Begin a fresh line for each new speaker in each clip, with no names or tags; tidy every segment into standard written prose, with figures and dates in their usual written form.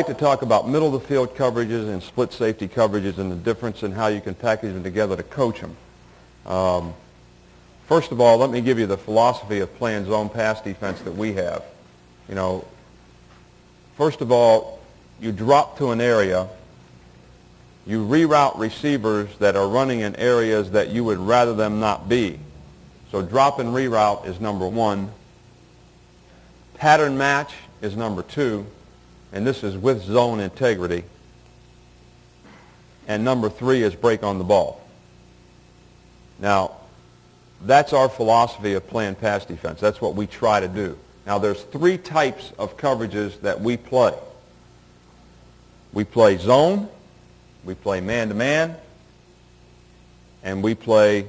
like to talk about middle of the field coverages and split safety coverages and the difference in how you can package them together to coach them. First of all, let me give you the philosophy of playing zone pass defense that we have. You know, first of all, you drop to an area, you reroute receivers that are running in areas that you would rather them not be. So drop and reroute is number one. Pattern match is number two, and this is with zone integrity. And number three is break on the ball. Now, that's our philosophy of playing pass defense. That's what we try to do. Now, there's three types of coverages that we play. We play zone, we play man-to-man, and we play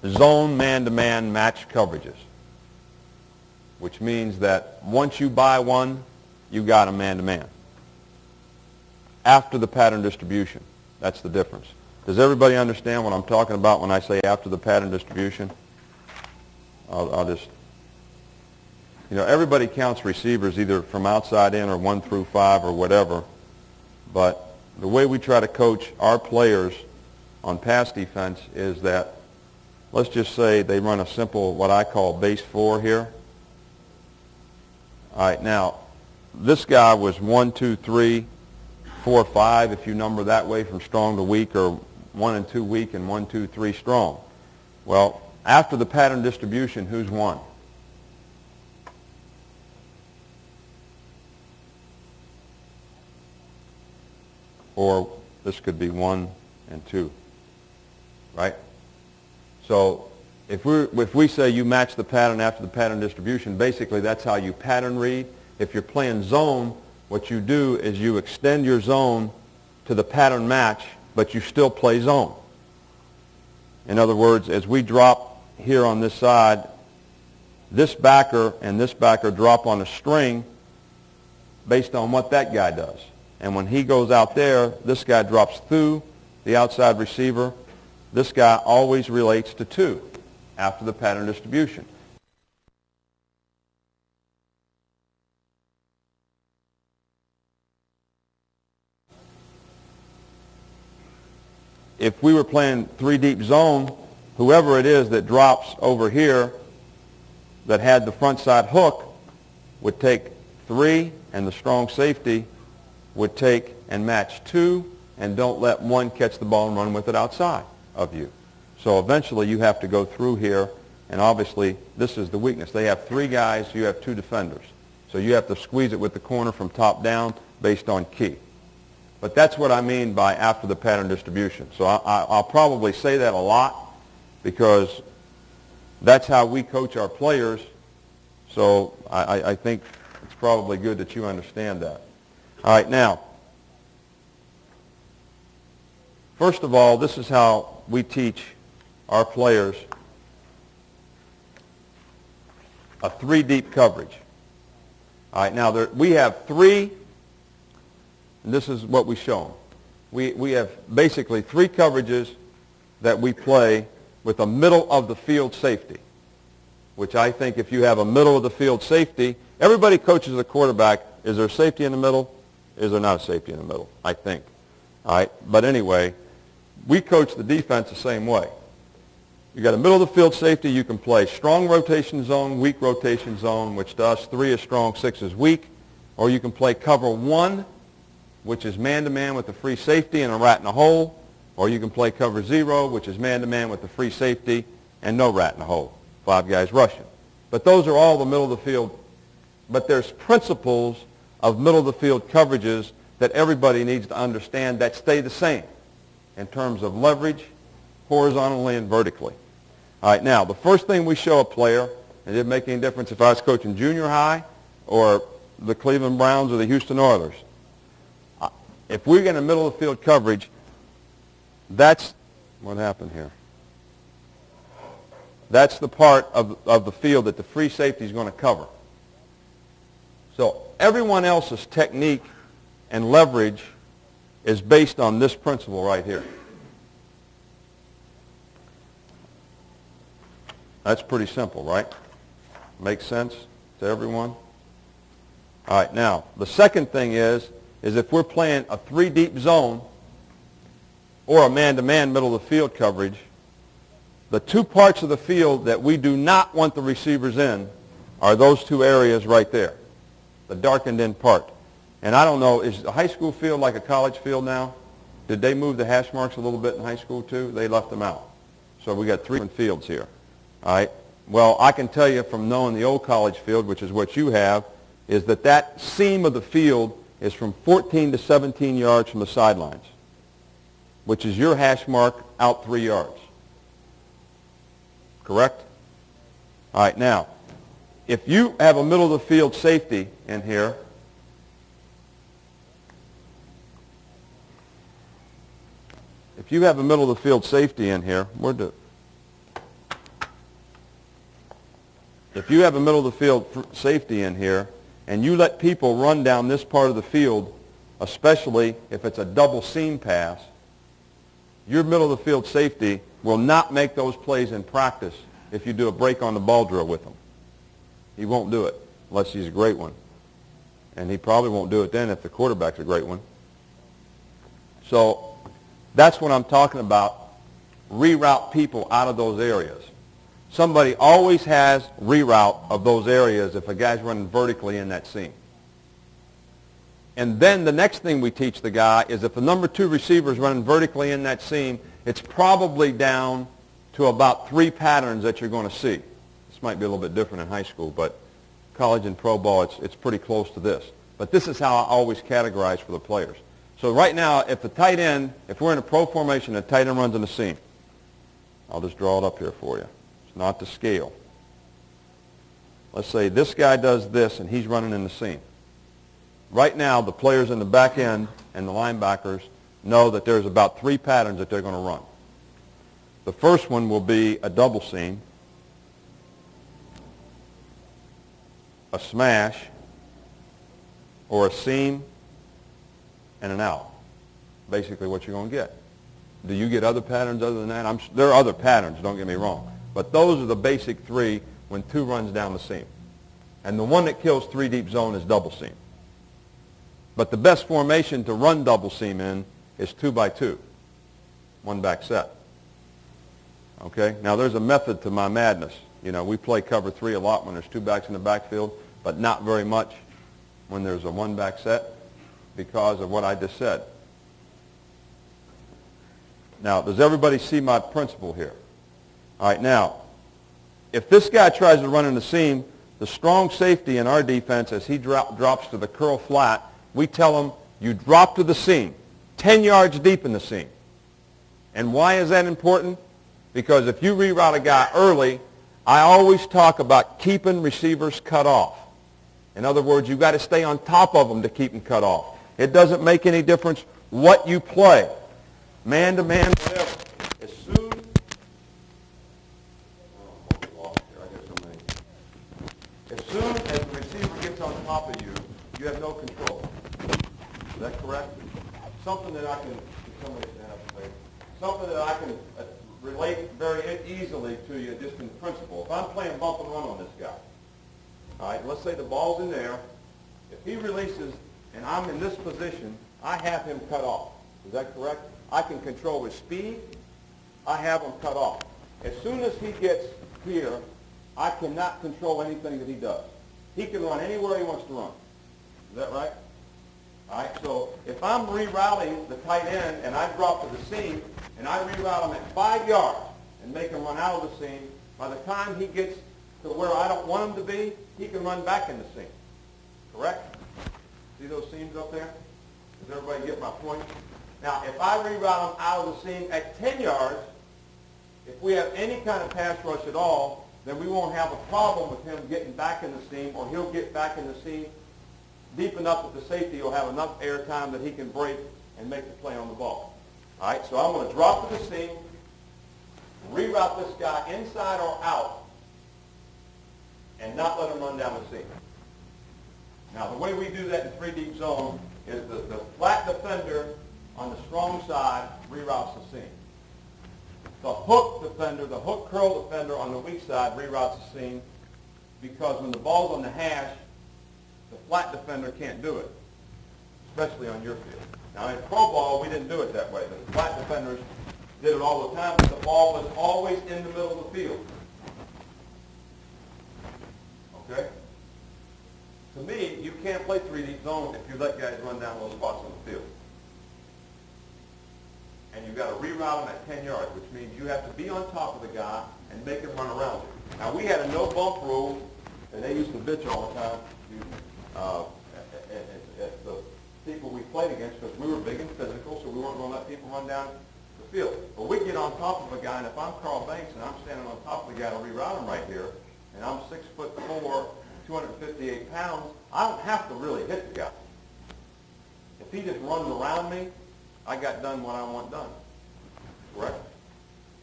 zone man-to-man match coverages, which means that once you buy one, you got a man-to-man. After the pattern distribution, that's the difference. Does everybody understand what I'm talking about when I say after the pattern distribution? I'll just, you know, everybody counts receivers either from outside in or 1 through 5 or whatever, but the way we try to coach our players on pass defense is that, let's just say they run a simple, what I call base 4 here. All right, now, this guy was 1, 2, 3, 4, 5, if you number that way from strong to weak, or 1 and 2 weak and 1, 2, 3 strong. Well, after the pattern distribution, who's 1? Or this could be 1 and 2, right? So if we say you match the pattern after the pattern distribution, basically that's how you pattern read. If you're playing zone, what you do is you extend your zone to the pattern match, but you still play zone. In other words, as we drop here on this side, this backer and this backer drop on a string based on what that guy does. And when he goes out there, this guy drops through the outside receiver. This guy always relates to 2 after the pattern distribution. If we were playing 3 deep zone, whoever it is that drops over here that had the front side hook would take 3, and the strong safety would take and match 2, and don't let 1 catch the ball and run with it outside of you. So eventually you have to go through here, and obviously this is the weakness. They have 3 guys, you have 2 defenders. So you have to squeeze it with the corner from top down based on key. But that's what I mean by after the pattern distribution. So I'll probably say that a lot because that's how we coach our players. So I think it's probably good that you understand that. All right, now, first of all, this is how we teach our players a 3 deep coverage. All right, now we have 3. And this is what we show them. We have basically 3 coverages that we play with a middle of the field safety, which I think if you have a middle of the field safety, everybody coaches a quarterback. Is there a safety in the middle? Is there not a safety in the middle? I think. All right, but anyway, we coach the defense the same way. You got a middle of the field safety. You can play strong rotation zone, weak rotation zone, which to us 3 is strong, 6 is weak, or you can play cover 1, which is man-to-man with the free safety and a rat in a hole, or you can play cover 0, which is man-to-man with the free safety and no rat in a hole, 5 guys rushing. But those are all the middle of the field. But there's principles of middle of the field coverages that everybody needs to understand that stay the same in terms of leverage, horizontally and vertically. All right, now, the first thing we show a player, and it didn't make any difference if I was coaching junior high or the Cleveland Browns or the Houston Oilers. If we get a middle of the field coverage, that's what happened here. That's the part of the field that the free safety is going to cover. So everyone else's technique and leverage is based on this principle right here. That's pretty simple, right? Makes sense to everyone? All right, now, the second thing is if we're playing a three-deep zone or a man-to-man middle of the field coverage, the two parts of the field that we do not want the receivers in are those two areas right there, the darkened in part. And I don't know, is the high school field like a college field now? Did they move the hash marks a little bit in high school too? They left them out. So we got three different fields here. All right. Well, I can tell you from knowing the old college field, which is what you have, is that seam of the field is from 14 to 17 yards from the sidelines, which is your hash mark out 3 yards. Correct? All right. Now, if you have a middle of the field safety in here, if you have a middle of the field safety in here, if you have a middle of the field safety in here, and you let people run down this part of the field, especially if it's a double seam pass, your middle of the field safety will not make those plays in practice if you do a break on the ball drill with him. He won't do it unless he's a great one. And he probably won't do it then if the quarterback's a great one. So that's what I'm talking about, reroute people out of those areas. Somebody always has reroute of those areas if a guy's running vertically in that seam. And then the next thing we teach the guy is if the number 2 receiver is running vertically in that seam, it's probably down to about 3 patterns that you're going to see. This might be a little bit different in high school, but college and pro ball, it's pretty close to this. But this is how I always categorize for the players. So right now, if the tight end, if we're in a pro formation, the tight end runs in the seam. I'll just draw it up here for you. It's not to scale. Let's say this guy does this, and he's running in the seam. Right now, the players in the back end and the linebackers know that there's about 3 patterns that they're going to run. The first one will be a double seam, a smash, or a seam, and an out. Basically what you're going to get. Do you get other patterns other than that? There are other patterns, don't get me wrong. But those are the basic 3 when 2 runs down the seam. And the one that kills 3 deep zone is double seam. But the best formation to run double seam in is 2 by 2, 1 back set. Okay? Now there's a method to my madness. You know, we play cover 3 a lot when there's 2 backs in the backfield, but not very much when there's a 1 back set because of what I just said. Now, does everybody see my principle here? All right, now, if this guy tries to run in the seam, the strong safety in our defense, as he drops to the curl flat, we tell him, you drop to the seam, 10 yards deep in the seam. And why is that important? Because if you reroute a guy early, I always talk about keeping receivers cut off. In other words, you've got to stay on top of them to keep them cut off. It doesn't make any difference what you play, man-to-man, whatever. As soon as the receiver gets on top of you, you have no control. Is that correct? Something that I can, something that I can relate very easily to you just in principle. If I'm playing bump and run on this guy, all right, let's say the ball's in there. If he releases and I'm in this position, I have him cut off. Is that correct? I can control his speed. I have him cut off. As soon as he gets here, I cannot control anything that he does. He can run anywhere he wants to run. Is that right? All right, so if I'm rerouting the tight end and I drop to the seam and I reroute him at 5 yards and make him run out of the seam, by the time he gets to where I don't want him to be, he can run back in the seam. Correct? See those seams up there? Does everybody get my point? Now, if I reroute him out of the seam at 10 yards, if we have any kind of pass rush at all, then we won't have a problem with him getting back in the seam, or he'll get back in the seam deep enough that the safety will have enough air time that he can break and make the play on the ball. All right, so I'm going to drop to the seam, reroute this guy inside or out, and not let him run down the seam. Now, the way we do that in 3 deep zone is the flat defender on the strong side reroutes the seam. The hook defender, the hook curl defender on the weak side reroutes the seam, because when the ball's on the hash, The flat defender can't do it, especially on your field. Now, in pro ball, we didn't do it that way. The flat defenders did it all the time, but the ball was always in the middle of the field. Okay? To me, you can't play 3-deep zone if you let guys run down those spots on the field. And you've got to reroute them at 10 yards, which means you have to be on top of the guy and make him run around you. Now, we had a no-bump rule, and they used to bitch all the time at the people we played against because we were big and physical, so we weren't going to let people run down the field. But we get on top of a guy, and if I'm Carl Banks and I'm standing on top of the guy to reroute him right here, and I'm 6'4", 258 pounds, I don't have to really hit the guy. If he just runs around me, I got done what I want done. Correct?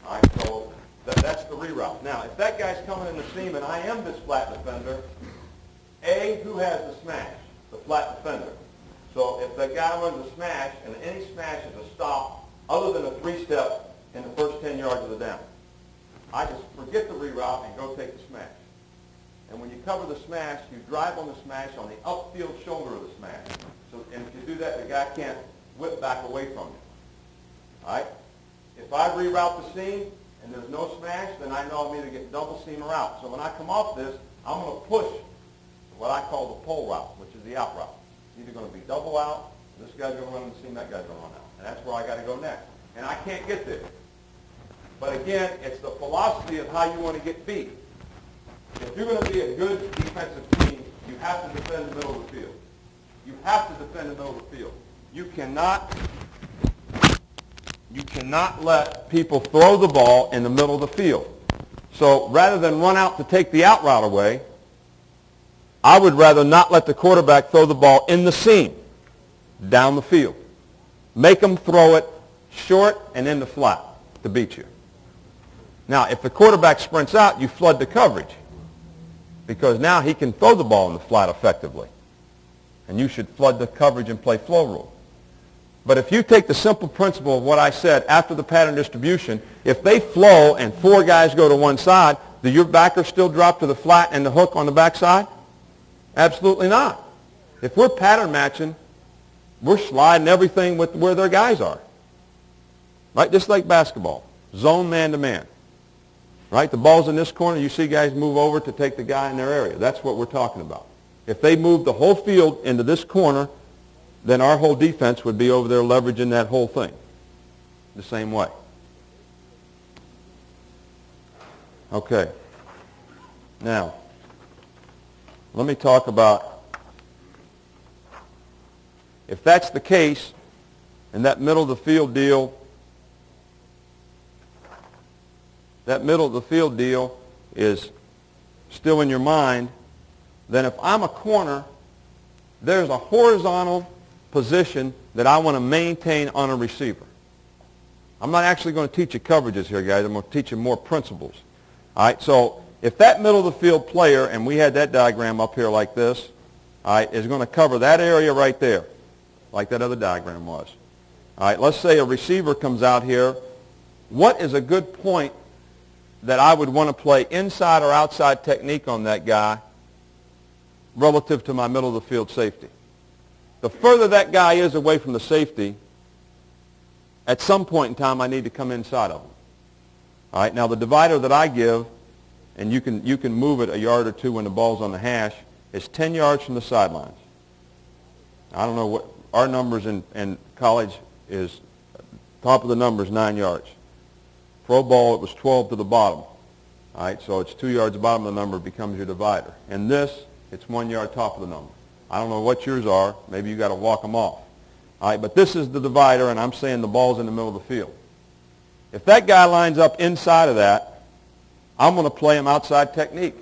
All right, so that's the reroute. Now, if that guy's coming in the seam and I am this flat defender, who has the smash? The flat defender. So if that guy runs a smash, and any smash is a stop other than a 3-step in the first 10 yards of the down, I just forget the reroute and go take the smash. And when you cover the smash, you drive on the smash on the upfield shoulder of the smash. So, and if you do that, the guy can't whip back away from you. All right? If I reroute the seam and there's no smash, then I know I'm either getting double seam or out. So when I come off this, I'm going to push what I call the pull route, which is the out route. It's either going to be double out, this guy's going to run in the seam, that guy's going to run out. And that's where I got to go next. And I can't get there. But again, it's the philosophy of how you want to get beat. If you're going to be a good defensive team, you have to defend the middle of the field. You have to defend the middle of the field. You cannot let people throw the ball in the middle of the field. So rather than run out to take the out route away, I would rather not let the quarterback throw the ball in the seam, down the field. Make them throw it short and in the flat to beat you. Now, if the quarterback sprints out, you flood the coverage because now he can throw the ball in the flat effectively. And you should flood the coverage and play flow rule. But if you take the simple principle of what I said after the pattern distribution, if they flow and 4 guys go to one side, do your backer still drop to the flat and the hook on the backside? Absolutely not. If we're pattern matching, we're sliding everything with where their guys are. Right? Just like basketball. Zone man-to-man. Right? The ball's in this corner. You see guys move over to take the guy in their area. That's what we're talking about. If they move the whole field into this corner, then our whole defense would be over there leveraging that whole thing the same way. Okay. Now, let me talk about, if that's the case, and that middle of the field deal, is still in your mind, then if I'm a corner, there's a horizontal position that I want to maintain on a receiver. I'm not actually going to teach you coverages here, guys. I'm going to teach you more principles. All right, so if that middle of the field player, and we had that diagram up here like this, all right, is going to cover that area right there, like that other diagram was. All right, let's say a receiver comes out here. What is a good point that I would want to play inside or outside technique on that guy relative to my middle of the field safety? The further that guy is away from the safety, at some point in time I need to come inside of him. All right, now the divider that I give, and you can move it a yard or two when the ball's on the hash, is 10 yards from the sidelines. I don't know what our numbers in college is. Top of the number is 9 yards. Pro ball, it was 12 to the bottom. All right, so it's 2 yards bottom of the number becomes your divider. And this, it's 1 yard top of the number. I don't know what yours are. Maybe you got to walk them off. All right, but this is the divider, and I'm saying the ball's in the middle of the field. If that guy lines up inside of that, I'm going to play him outside technique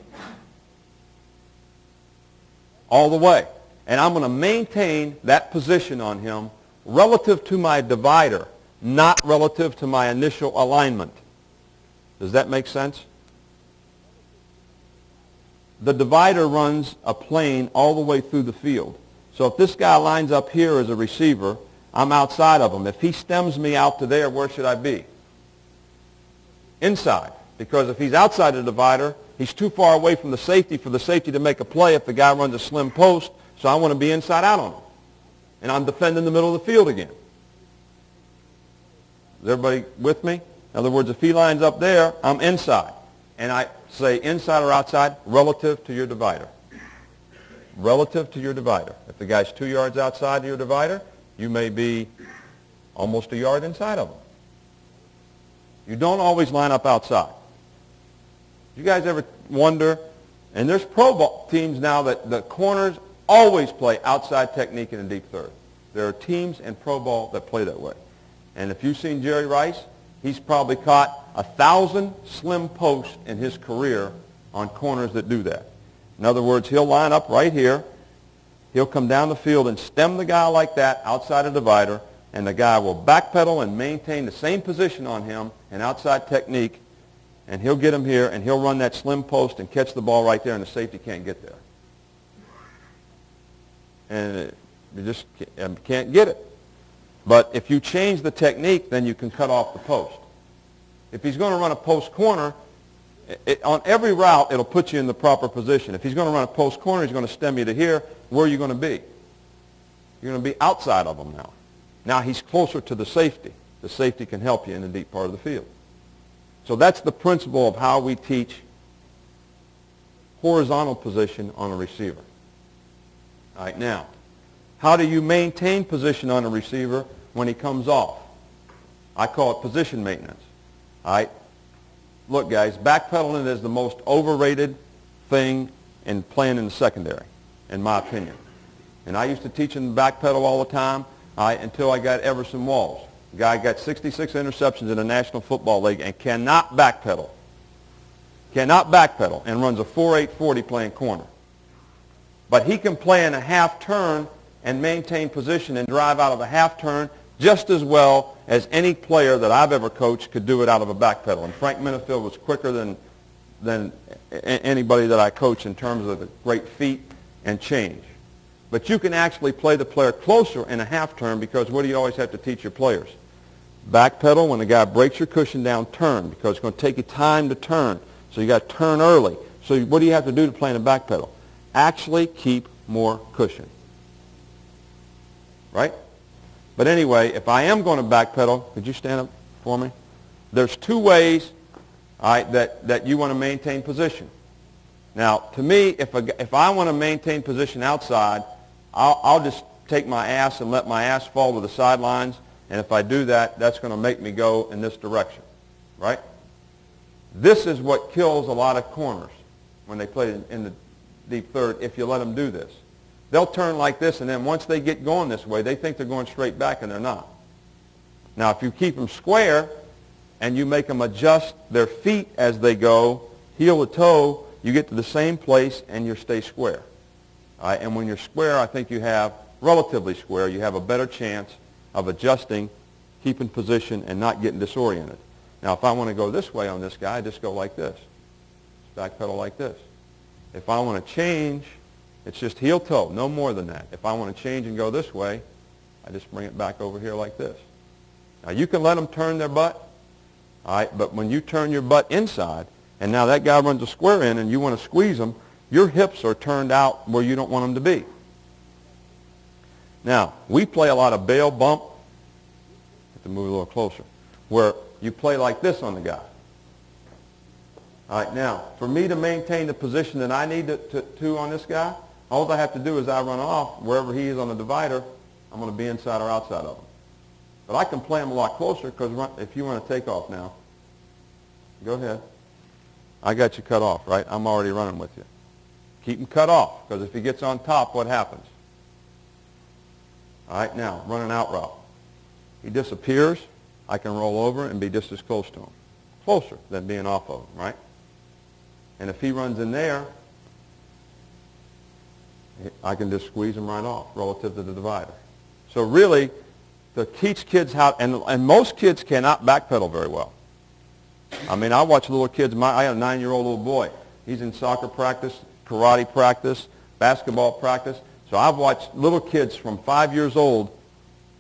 all the way. And I'm going to maintain that position on him relative to my divider, not relative to my initial alignment. Does that make sense? The divider runs a plane all the way through the field. So if this guy lines up here as a receiver, I'm outside of him. If he stems me out to there, where should I be? Inside. Because if he's outside the divider, he's too far away from the safety for the safety to make a play. If the guy runs a slim post, so I want to be inside out on him. And I'm defending the middle of the field again. Is everybody with me? In other words, if he lines up there, I'm inside. And I say inside or outside relative to your divider. Relative to your divider. If the guy's 2 yards outside of your divider, you may be almost a yard inside of him. You don't always line up outside. You guys ever wonder, and there's pro ball teams now that the corners always play outside technique in a deep third. There are teams in pro ball that play that way. And if you've seen Jerry Rice, he's probably caught 1,000 slim posts in his career on corners that do that. In other words, he'll line up right here. He'll come down the field and stem the guy like that outside a divider, and the guy will backpedal and maintain the same position on him and outside technique, and he'll get him here, and he'll run that slim post and catch the ball right there, and the safety can't get there. And you just can't get it. But if you change the technique, then you can cut off the post. If he's going to run a post corner, on every route, it'll put you in the proper position. If he's going to run a post corner, he's going to stem you to here. Where are you going to be? You're going to be outside of him now. Now he's closer to the safety. The safety can help you in the deep part of the field. So that's the principle of how we teach horizontal position on a receiver. All right, now, how do you maintain position on a receiver when he comes off? I call it position maintenance. All right? Look, guys, backpedaling is the most overrated thing in playing in the secondary, in my opinion. And I used to teach him backpedal all the time until I got Everson Walls. The guy got 66 interceptions in the National Football League and cannot backpedal. Cannot backpedal and runs a 4.8 40 playing corner. But he can play in a half turn and maintain position and drive out of a half turn just as well as any player that I've ever coached could do it out of a backpedal. And Frank Minifield was quicker than anybody that I coached in terms of the great feet and change. But you can actually play the player closer in a half turn because what do you always have to teach your players? Backpedal, when the guy breaks your cushion down, turn, because it's going to take you time to turn. So you got to turn early. So what do you have to do to play in a backpedal? Actually keep more cushion. Right? But anyway, if I am going to backpedal, could you stand up for me? There's two ways that you want to maintain position. Now, to me, if I want to maintain position outside, I'll just take my ass and let my ass fall to the sidelines, and if I do that, that's going to make me go in this direction. Right? This is what kills a lot of corners when they play in the deep third if you let them do this. They'll turn like this, and then once they get going this way, they think they're going straight back, and they're not. Now, if you keep them square and you make them adjust their feet as they go, heel to toe, you get to the same place, and you stay square. All right? And when you're square, I think you have, relatively square, you have a better chance of adjusting, keeping position, and not getting disoriented. Now, if I want to go this way on this guy, I just go like this. Backpedal like this. If I want to change, it's just heel toe, no more than that. If I want to change and go this way, I just bring it back over here like this. Now you can let them turn their butt, all right, but when you turn your butt inside, and now that guy runs a square in and you want to squeeze them, your hips are turned out where you don't want them to be. Now, we play a lot of bail bump, have to move a little closer, where you play like this on the guy. All right, now, for me to maintain the position that I need to on this guy, all I have to do is I run off wherever he is on the divider, I'm going to be inside or outside of him. But I can play him a lot closer because if you want to take off now, go ahead. I got you cut off, right? I'm already running with you. Keep him cut off because if he gets on top, what happens? All right, now, run an out route. He disappears. I can roll over and be just as close to him. Closer than being off of him, right? And if he runs in there, I can just squeeze him right off relative to the divider. So really, to teach kids how, and most kids cannot backpedal very well. I mean, I watch little kids. I have a 9-year-old little boy. He's in soccer practice, karate practice, basketball practice. So I've watched little kids from 5 years old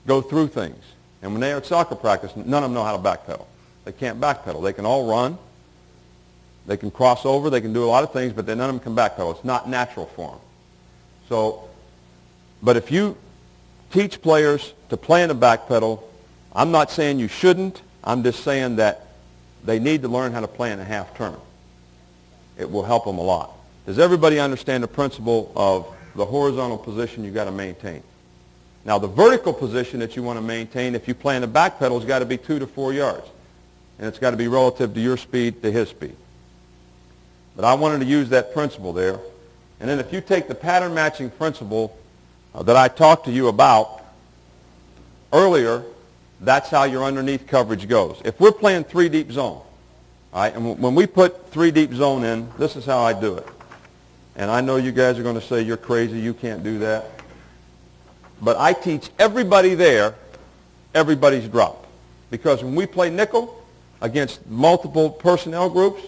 go through things. And when they're at soccer practice, none of them know how to backpedal. They can't backpedal. They can all run. They can cross over. They can do a lot of things, but none of them can backpedal. It's not natural for them. So But if you teach players to play in the back pedal, I'm not saying you shouldn't. I'm just saying that they need to learn how to play in a half turn. It will help them a lot. Does everybody understand the principle of the horizontal position you've got to maintain? Now, the vertical position that you want to maintain if you play in the back pedal has got to be 2 to 4 yards. And it's got to be relative to your speed to his speed. But I wanted to use that principle there. And then if you take the pattern matching principle that I talked to you about earlier, that's how your underneath coverage goes. If we're playing 3 deep zone, all right, and when we put 3 deep zone in, this is how I do it. And I know you guys are going to say you're crazy, you can't do that. But I teach everybody there everybody's drop. Because when we play nickel against multiple personnel groups,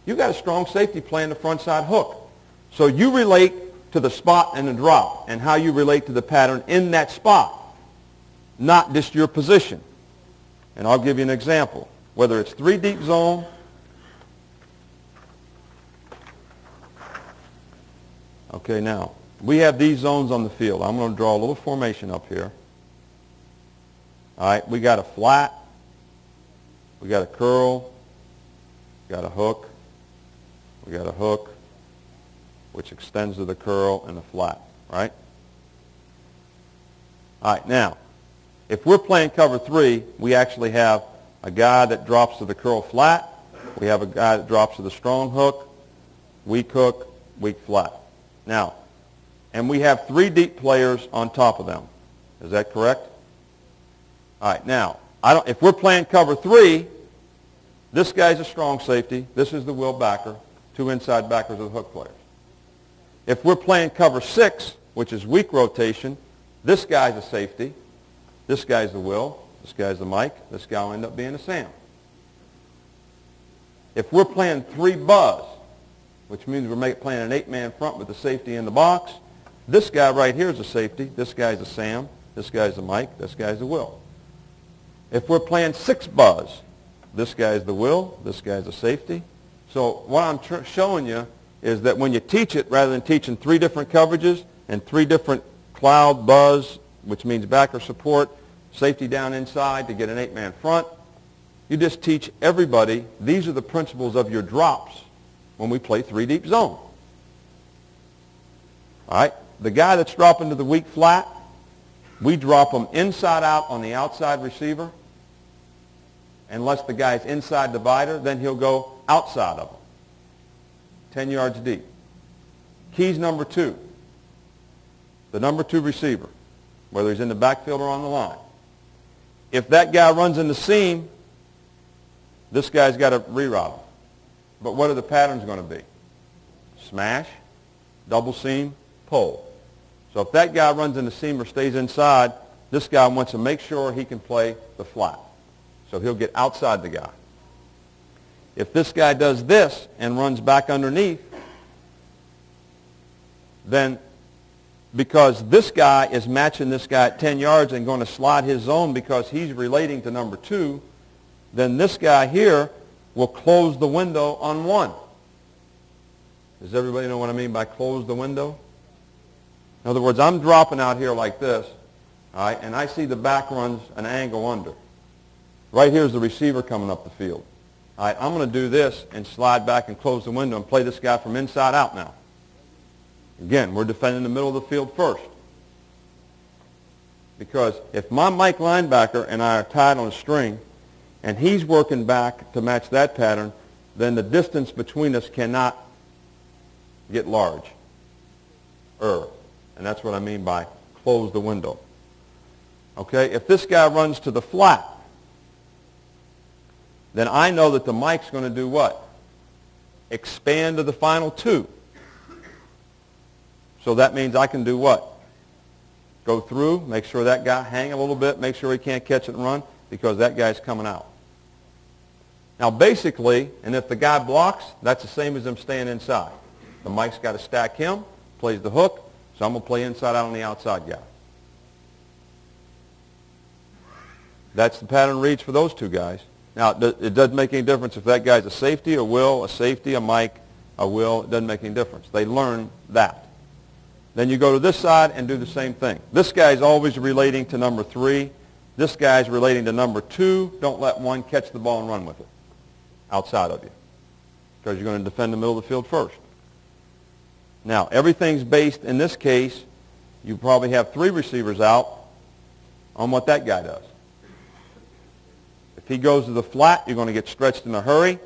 you've got a strong safety playing the front side hook. So you relate to the spot and the drop and how you relate to the pattern in that spot, not just your position. And I'll give you an example. Whether it's 3 deep zone, okay, now, we have these zones on the field. I'm going to draw a little formation up here. All right, we got a flat, we got a curl, we got a hook, we got a hook, which extends to the curl and the flat, right? All right, now, if we're playing cover 3, we actually have a guy that drops to the curl flat. We have a guy that drops to the strong hook, weak flat. Now, and we have 3 deep players on top of them. Is that correct? All right, now, if we're playing cover 3, this guy's a strong safety. This is the will backer. 2 inside backers are the hook players. If we're playing cover 6, which is weak rotation, this guy's a safety. This guy's the will. This guy's the Mike. This guy will end up being a Sam. If we're playing 3 buzz, which means we're playing an 8-man front with the safety in the box, this guy right here is a safety. This guy's a Sam. This guy's a Mike. This guy's the will. If we're playing 6 buzz, this guy's the will. This guy's a safety. So what I'm showing you is that when you teach it, rather than teaching 3 different coverages and 3 different cloud buzz, which means backer support, safety down inside to get an 8-man front, you just teach everybody these are the principles of your drops when we play 3 deep zone. All right? The guy that's dropping to the weak flat, we drop him inside out on the outside receiver. Unless the guy's inside divider, then he'll go outside of him, 10 yards deep. Keys number 2, the number 2 receiver, whether he's in the backfield or on the line. If that guy runs in the seam, this guy's got to reroute him. But what are the patterns going to be? Smash, double seam, pull. So if that guy runs in the seam or stays inside, this guy wants to make sure he can play the flat. So he'll get outside the guy. If this guy does this and runs back underneath, then because this guy is matching this guy at 10 yards and going to slide his zone because he's relating to number 2, then this guy here will close the window on 1. Does everybody know what I mean by close the window? In other words, I'm dropping out here like this, all right, and I see the back runs an angle under. Right here's the receiver coming up the field. All right, I'm going to do this and slide back and close the window and play this guy from inside out now. Again, we're defending the middle of the field first. Because if my Mike linebacker and I are tied on a string and he's working back to match that pattern, then the distance between us cannot get large. And that's what I mean by close the window. Okay, if this guy runs to the flat, then I know that the Mike's going to do what? Expand to the final 2. So that means I can do what? Go through, make sure that guy hang a little bit, make sure he can't catch it and run because that guy's coming out. Now basically, and if the guy blocks, that's the same as him staying inside. The Mike's got to stack him, plays the hook, so I'm going to play inside out on the outside guy. That's the pattern reads for those 2 guys. Now, it doesn't make any difference if that guy's a safety, a will, a safety, a Mike, a will. It doesn't make any difference. They learn that. Then you go to this side and do the same thing. This guy's always relating to number 3. This guy's relating to number 2. Don't let one catch the ball and run with it outside of you, because you're going to defend the middle of the field first. Now, everything's based, in this case, you probably have 3 receivers out on what that guy does. If he goes to the flat, you're going to get stretched in a hurry,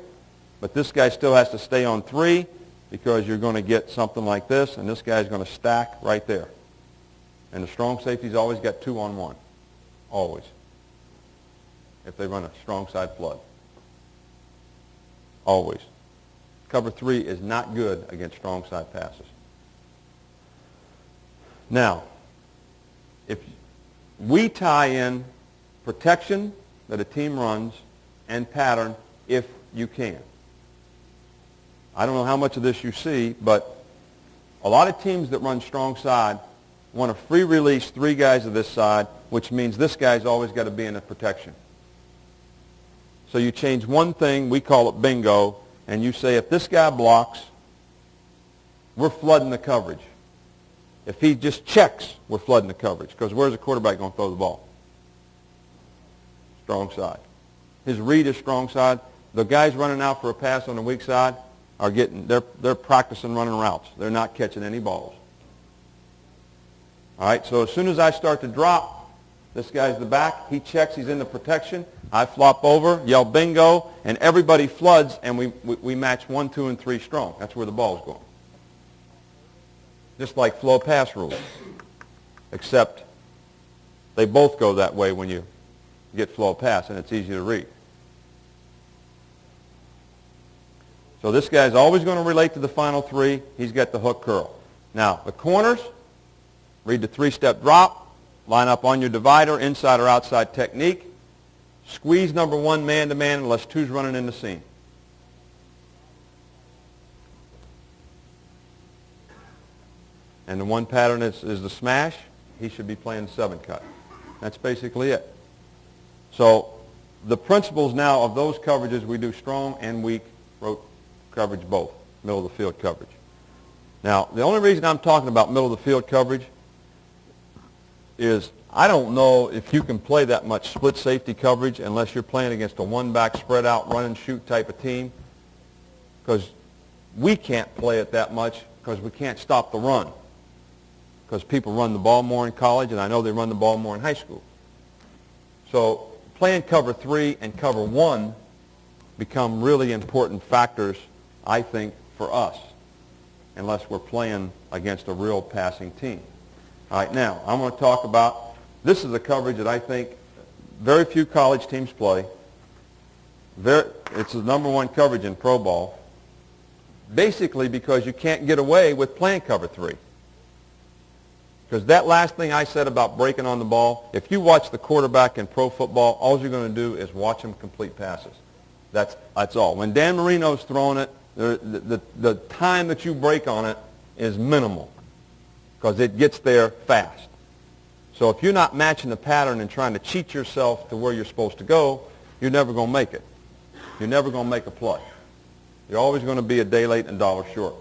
but this guy still has to stay on 3 because you're going to get something like this, and this guy's going to stack right there. And the strong safety's always got 2 on 1, always, if they run a strong side flood. Always. Cover 3 is not good against strong side passes. Now, if we tie in protection that a team runs and pattern, if you can. I don't know how much of this you see, but a lot of teams that run strong side want to free release 3 guys to this side, which means this guy's always got to be in the protection. So you change one thing, we call it bingo, and you say if this guy blocks, we're flooding the coverage. If he just checks, we're flooding the coverage, because where's the quarterback going to throw the ball? Strong side. His read is strong side. The guys running out for a pass on the weak side are they're practicing running routes. They're not catching any balls. All right, so as soon as I start to drop, this guy's the back. He checks. He's in the protection. I flop over, yell bingo, and everybody floods, and we match 1, 2, and 3 strong. That's where the ball's going. Just like flow pass rules, except they both go that way when you get flow pass, and it's easy to read. So this guy's always going to relate to the final 3. He's got the hook curl. Now, the corners, read the 3-step drop. Line up on your divider, inside or outside technique. Squeeze number 1 man-to-man unless 2's running in the seam. And the one pattern is the smash. He should be playing 7-cut. That's basically it. So the principles now of those coverages, we do strong and weak rope coverage both, middle of the field coverage. Now, the only reason I'm talking about middle of the field coverage is I don't know if you can play that much split safety coverage unless you're playing against a one-back spread out run and shoot type of team, because we can't play it that much because we can't stop the run, because people run the ball more in college, and I know they run the ball more in high school. So playing cover 3 and cover 1 become really important factors, I think, for us, unless we're playing against a real passing team. All right, now, I'm going to talk about, this is a coverage that I think very few college teams play. It's the number 1 coverage in pro ball, basically because you can't get away with playing cover 3. Because that last thing I said about breaking on the ball, if you watch the quarterback in pro football, all you're going to do is watch him complete passes. That's all. When Dan Marino's throwing it, the time that you break on it is minimal, because it gets there fast. So if you're not matching the pattern and trying to cheat yourself to where you're supposed to go, you're never going to make it. You're never going to make a play. You're always going to be a day late and a dollar short.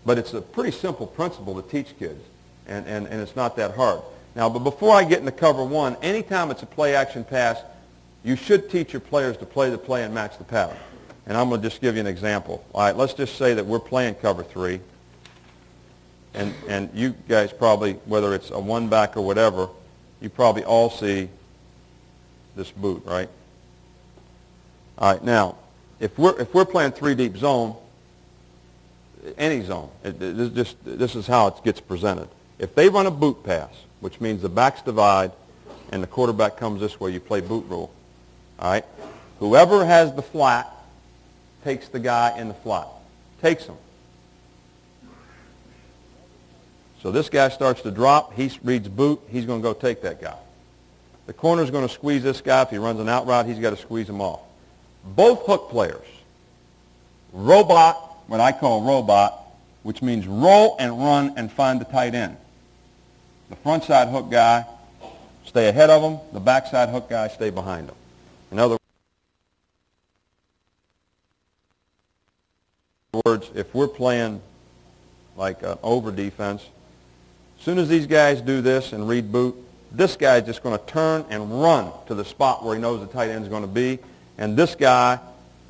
But it's a pretty simple principle to teach kids, and it's not that hard. Now, but before I get into cover 1, anytime it's a play-action pass, you should teach your players to play the play and match the pattern. And I'm going to just give you an example. All right, let's just say that we're playing cover 3. And you guys probably, whether it's a one-back or whatever, you probably all see this boot, right? All right, now, if we're playing 3-deep zone, any zone, this is how it gets presented. If they run a boot pass, which means the backs divide and the quarterback comes this way, you play boot rule. All right? Whoever has the flat takes the guy in the flat. Takes him. So this guy starts to drop. He reads boot. He's going to go take that guy. The corner's going to squeeze this guy. If he runs an out route, he's got to squeeze him off. Both hook players, robot, what I call robot, which means roll and run and find the tight end. The front side hook guy, stay ahead of him. The backside hook guy, stay behind him. In other words, if we're playing like an over defense, As soon as these guys do this and read boot, this guy is just going to turn and run to the spot where he knows the tight end is going to be, and this guy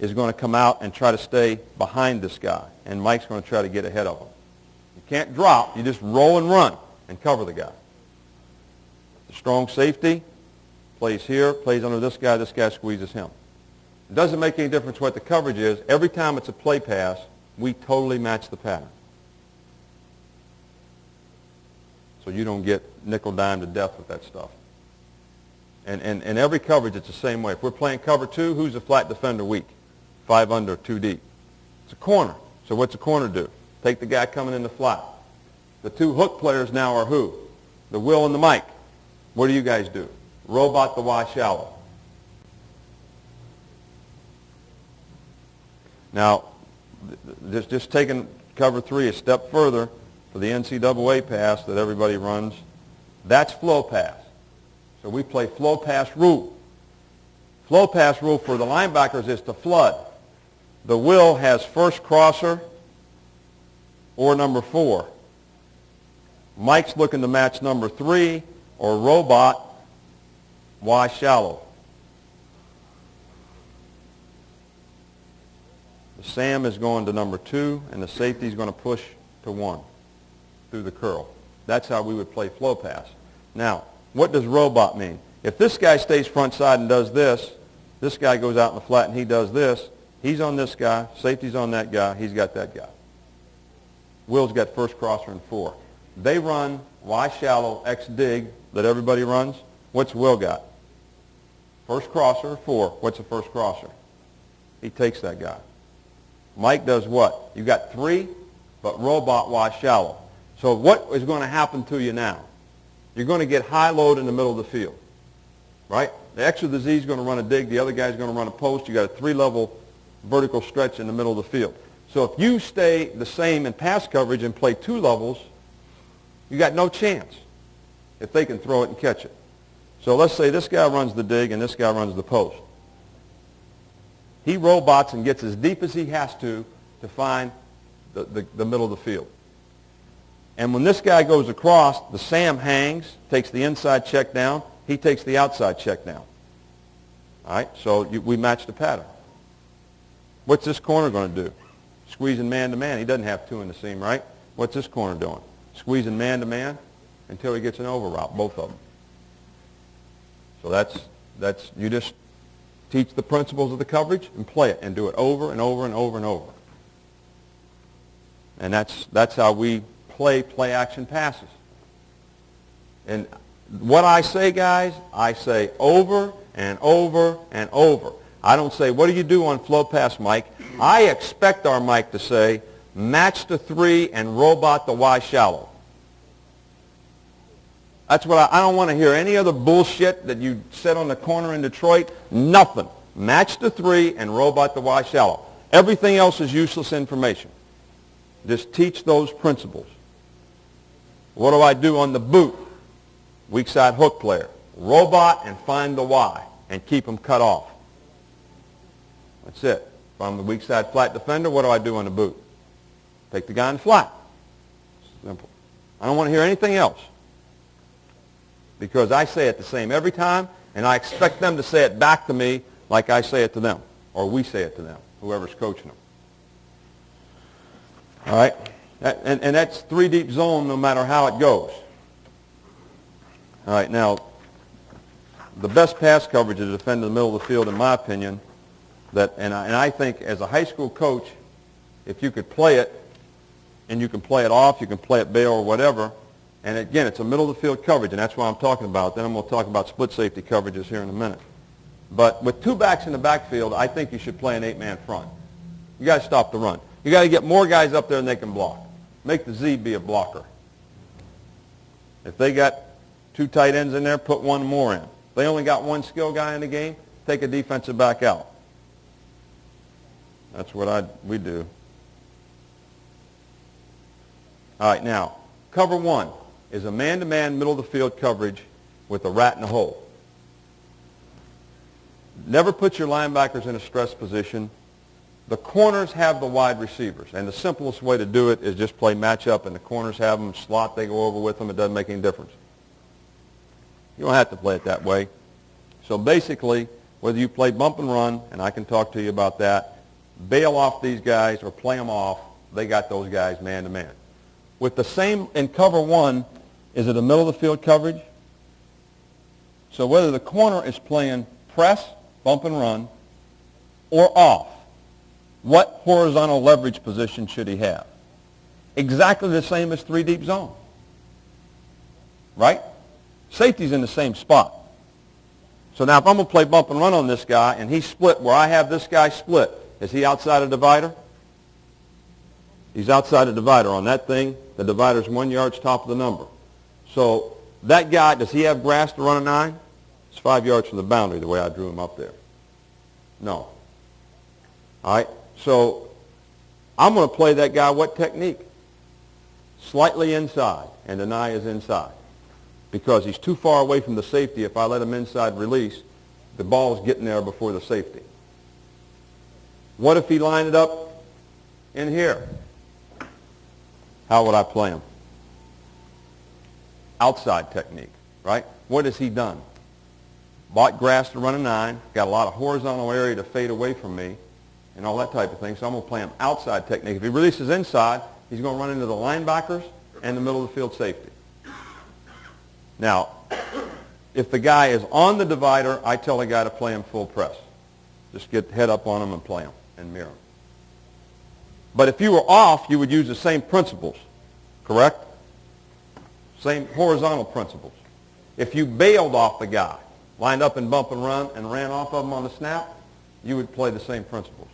is going to come out and try to stay behind this guy, and Mike's going to try to get ahead of him. You can't drop. You just roll and run and cover the guy. The strong safety plays here, plays under this guy squeezes him. It doesn't make any difference what the coverage is. Every time it's a play pass, we totally match the pattern. So you don't get nickel-dime to death with that stuff. And every coverage, it's the same way. If we're playing cover 2, who's the flat defender weak? 5 under, 2 deep. It's a corner. So what's a corner do? Take the guy coming in the flat. The 2 hook players now are who? The Will and the Mike. What do you guys do? Robot the Y shallow. Now, just taking cover 3 a step further for the NCAA pass that everybody runs, that's flow pass. So we play flow pass rule. Flow pass rule for the linebackers is to flood. The Will has first crosser or number 4. Mike's looking to match number 3 or robot Y shallow. The Sam is going to number 2 and the safety is going to push to 1 through the curl. That's how we would play flow pass. Now, what does robot mean? If this guy stays front side and does this guy goes out in the flat and he does this, he's on this guy, safety's on that guy, he's got that guy. Will's got first crosser and 4. They run Y shallow, X dig that everybody runs. What's Will got? First crosser, 4. What's the first crosser? He takes that guy. Mike does what? You got 3, but robot Y shallow. So what is going to happen to you now? You're going to get high load in the middle of the field, right? The X or the Z is going to run a dig. The other guy's going to run a post. You got a 3-level vertical stretch in the middle of the field. So if you stay the same in pass coverage and play 2 levels, you got no chance if they can throw it and catch it. So let's say this guy runs the dig and this guy runs the post. He robots and gets as deep as he has to find the middle of the field. And when this guy goes across, the Sam hangs, takes the inside check down. He takes the outside check down. All right, so we match the pattern. What's this corner going to do? Squeezing man-to-man. He doesn't have 2 in the seam, right? What's this corner doing? Squeezing man-to-man until he gets an over route, both of them. So that's you just teach the principles of the coverage and play it and do it over and over and over and over. And that's how we play action passes. And what I say, guys, I say over and over and over. I don't say, what do you do on flow pass, Mike? I expect our Mike to say, match the 3 and robot the Y shallow. That's what I don't want to hear any other bullshit that you said on the corner in Detroit. Nothing. Match the 3 and robot the Y shallow. Everything else is useless information. Just teach those principles. What do I do on the boot? Weak side hook player. Robot and find the Y and keep them cut off. That's it. If I'm the weak side flat defender, what do I do on the boot? Take the guy in flat. Simple. I don't want to hear anything else. Because I say it the same every time, and I expect them to say it back to me like I say it to them, or we say it to them, whoever's coaching them. All right? And that's 3 deep zone no matter how it goes. All right, now, the best pass coverage is to defend in the middle of the field, in my opinion, and I think as a high school coach, if you could play it, and you can play it off, you can play it bail or whatever, and again, it's a middle of the field coverage, and that's what I'm talking about. Then I'm going to talk about split safety coverages here in a minute. But with 2 backs in the backfield, I think you should play an 8-man front. You got to stop the run. You got to get more guys up there than they can block. Make the Z be a blocker. If they got 2 tight ends in there, put 1 more in. If they only got 1 skill guy in the game, take a defensive back out. That's what we do. All right, now, cover 1 is a man-to-man middle of the field coverage with a rat in a hole. Never put your linebackers in a stress position The corners have the wide receivers, and the simplest way to do it is just play matchup, and the corners have them, slot, they go over with them. It doesn't make any difference. You don't have to play it that way. So basically, whether you play bump and run, and I can talk to you about that, bail off these guys or play them off, they got those guys man-to-man. With the same, in cover one, is it a middle-of-the-field coverage? So whether the corner is playing press, bump and run, or off, what horizontal leverage position should he have? Exactly the same as three deep zone. Right? Safety's in the same spot. So now if I'm going to play bump and run on this guy and he's split where I have this guy split, is he outside a divider? He's outside a divider on that thing. The divider's 1 yard top of the number. So that guy, does he have grass to run a 9? It's 5 yards from the boundary the way I drew him up there. No. All right. So I'm going to play that guy what technique? Slightly inside, and deny is inside. Because he's too far away from the safety. If I let him inside release, the ball's getting there before the safety. What if he lined it up in here? How would I play him? Outside technique, right? What has he done? Bought grass to run a 9, got a lot of horizontal area to fade away from me, and all that type of thing. So I'm going to play him outside technique. If he releases inside, he's going to run into the linebackers and the middle of the field safety. Now, if the guy is on the divider, I tell the guy to play him full press. Just get head up on him and play him and mirror him. But if you were off, you would use the same principles, correct? Same horizontal principles. If you bailed off the guy, lined up in bump and run, and ran off of him on the snap, you would play the same principles.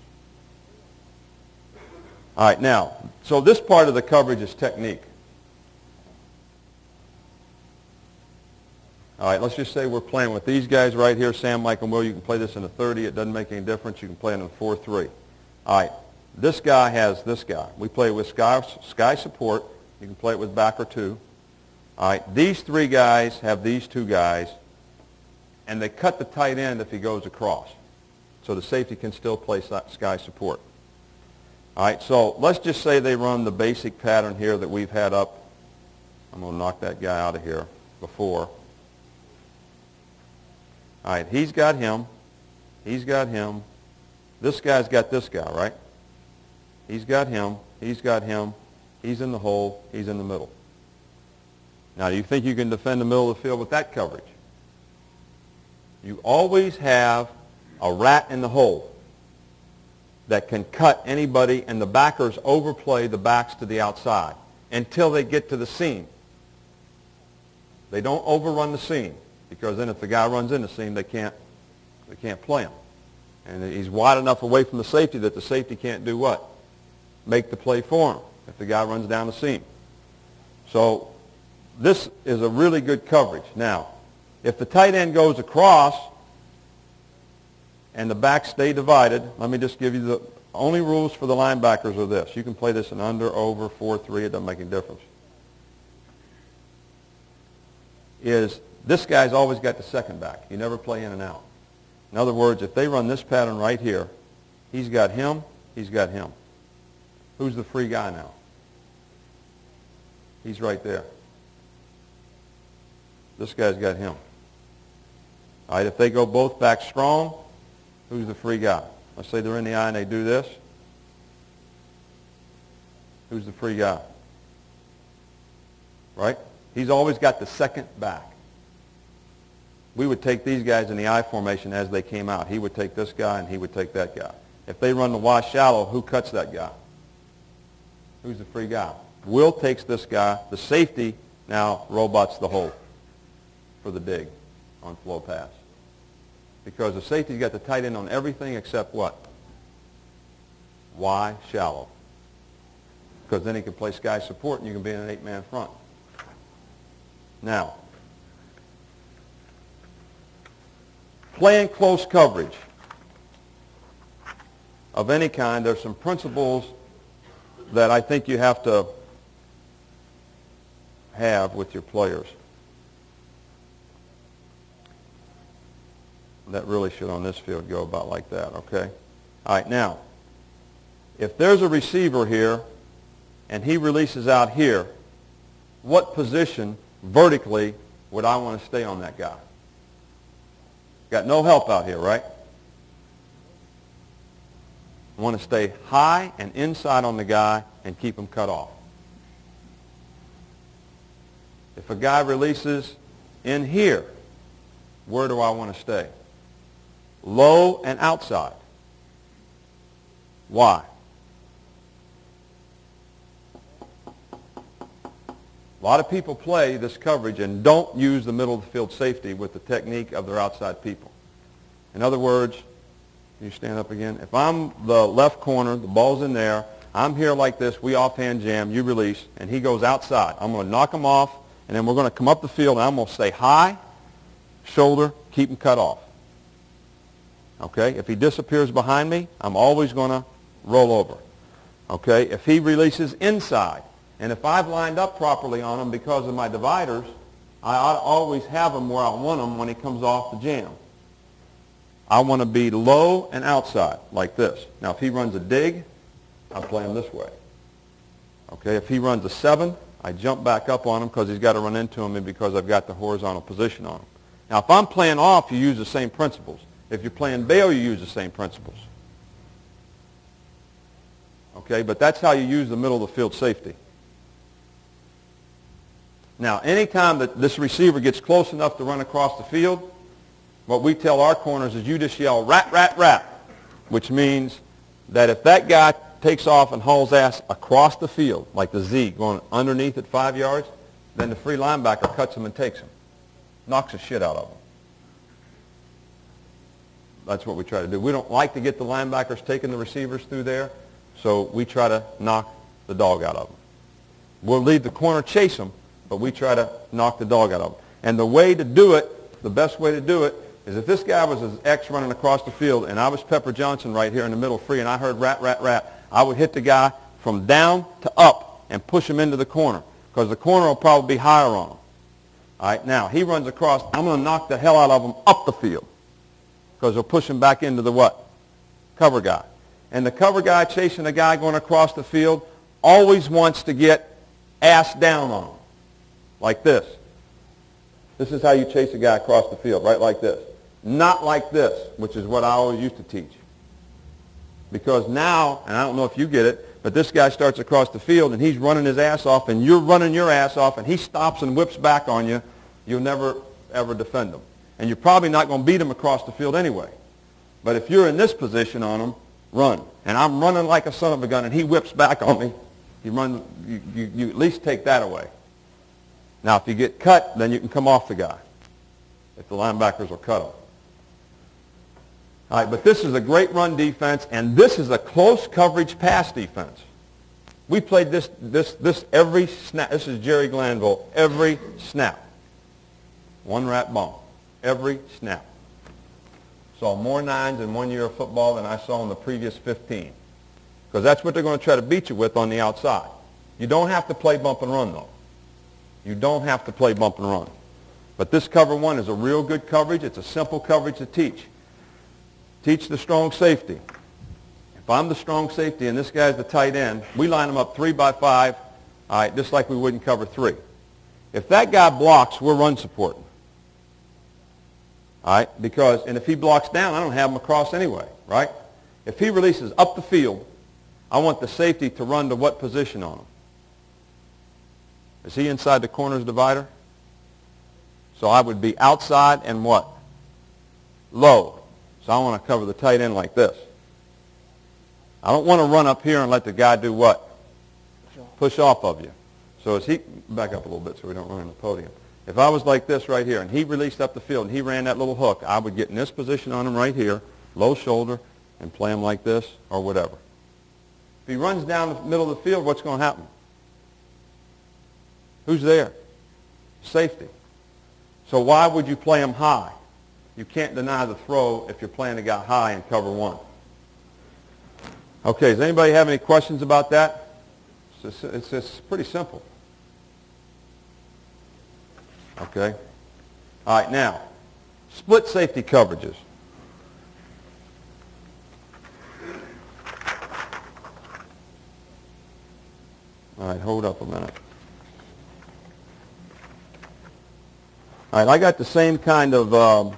All right, now, so this part of the coverage is technique. All right, let's just say we're playing with these guys right here, Sam, Mike, and Will. You can play this in a 30. It doesn't make any difference. You can play it in a 4-3. All right, this guy has this guy. We play with sky support. You can play it with back or 2. All right, these 3 guys have these 2 guys, and they cut the tight end if he goes across. So the safety can still play sky support. All right, so let's just say they run the basic pattern here that we've had up. I'm going to knock that guy out of here before. All right, he's got him. He's got him. This guy's got this guy, right? He's got him. He's got him. He's in the hole. He's in the middle. Now, do you think you can defend the middle of the field with that coverage? You always have a rat in the hole that can cut anybody, and the backers overplay the backs to the outside until they get to the seam. They don't overrun the seam, because then if the guy runs in the seam, they can't play him. And he's wide enough away from the safety that the safety can't do what? Make the play for him if the guy runs down the seam. So this is a really good coverage. Now, if the tight end goes across and the backs stay divided, let me just give you the only rules for the linebackers are this. You can play this in under, over, 4-3. It doesn't make any difference. Is this guy's always got the second back. You never play in and out. In other words, if they run this pattern right here, he's got him, he's got him. Who's the free guy now? He's right there. This guy's got him. All right, if they go both back strong, who's the free guy? Let's say they're in the eye and they do this. Who's the free guy? Right? He's always got the second back. We would take these guys in the I formation as they came out. He would take this guy and he would take that guy. If they run the wash shallow, who cuts that guy? Who's the free guy? Will takes this guy. The safety now robots the hole for the dig on flow pass. Because the safety's got the tight end on everything except what? Y shallow. Because then he can play sky support and you can be in an 8-man front. Now, playing close coverage of any kind, there's some principles that I think you have to have with your players. That really should on this field go about like that, okay? All right, now, if there's a receiver here and he releases out here, what position vertically would I want to stay on that guy? Got no help out here, right? I want to stay high and inside on the guy and keep him cut off. If a guy releases in here, where do I want to stay? Low and outside. Why? A lot of people play this coverage and don't use the middle of the field safety with the technique of their outside people. In other words, can you stand up again? If I'm the left corner, the ball's in there, I'm here like this, we offhand jam, you release, and he goes outside. I'm going to knock him off, and then we're going to come up the field, and I'm going to stay high, shoulder, keep him cut off. Okay? If he disappears behind me, I'm always going to roll over. Okay? If he releases inside, and if I've lined up properly on him because of my dividers, I ought to always have him where I want him when he comes off the jam. I want to be low and outside, like this. Now, if he runs a dig, I play him this way. Okay, if he runs a 7, I jump back up on him because he's got to run into him and because I've got the horizontal position on him. Now, if I'm playing off, you use the same principles. If you're playing bail, you use the same principles. Okay, but that's how you use the middle of the field safety. Now, anytime that this receiver gets close enough to run across the field, what we tell our corners is you just yell, rat, rat, rat, which means that if that guy takes off and hauls ass across the field, like the Z going underneath at 5 yards, then the free linebacker cuts him and takes him. Knocks the shit out of him. That's what we try to do. We don't like to get the linebackers taking the receivers through there, so we try to knock the dog out of them. We'll leave the corner chase them, but we try to knock the dog out of them. And the way to do it, the best way to do it, is if this guy was an X running across the field and I was Pepper Johnson right here in the middle free and I heard rat, rat, rat, I would hit the guy from down to up and push him into the corner because the corner will probably be higher on him. All right, now he runs across. I'm going to knock the hell out of him up the field because he'll push him back into the what? Cover guy. And the cover guy chasing the guy going across the field always wants to get ass down on him like this. This is how you chase a guy across the field, right like this. Not like this, which is what I always used to teach. Because now, and I don't know if you get it, but this guy starts across the field and he's running his ass off and you're running your ass off and he stops and whips back on you, you'll never, ever defend him. And you're probably not going to beat him across the field anyway. But if you're in this position on him, run. And I'm running like a son of a gun and he whips back on me, you at least take that away. Now, if you get cut, then you can come off the guy if the linebackers will cut him. All right, but this is a great run defense, and this is a close coverage pass defense. We played this every snap. This is Jerry Glanville, every snap. One rat bomb, every snap. Saw more 9s in 1 year of football than I saw in the previous 15. Because that's what they're going to try to beat you with on the outside. You don't have to play bump and run, though. You don't have to play bump and run. But this cover 1 is a real good coverage. It's a simple coverage to teach. Teach the strong safety. If I'm the strong safety and this guy's the tight end, we line them up 3 by 5, all right, just like we would in cover 3. If that guy blocks, we're run supporting. All right, and if he blocks down, I don't have him across anyway, right? If he releases up the field, I want the safety to run to what position on him? Is he inside the corner's divider? So I would be outside and what? Low. So I want to cover the tight end like this. I don't want to run up here and let the guy do what? Push off of you. So as he, back up a little bit so we don't run on the podium. If I was like this right here and he released up the field and he ran that little hook, I would get in this position on him right here, low shoulder, and play him like this or whatever. If he runs down the middle of the field, what's going to happen? Who's there? Safety. So why would you play him high? You can't deny the throw if you're playing a guy high in cover 1. Okay, does anybody have any questions about that? It's just pretty simple. Okay. All right, now, split safety coverages. All right, hold up a minute. All right, I got the same kind of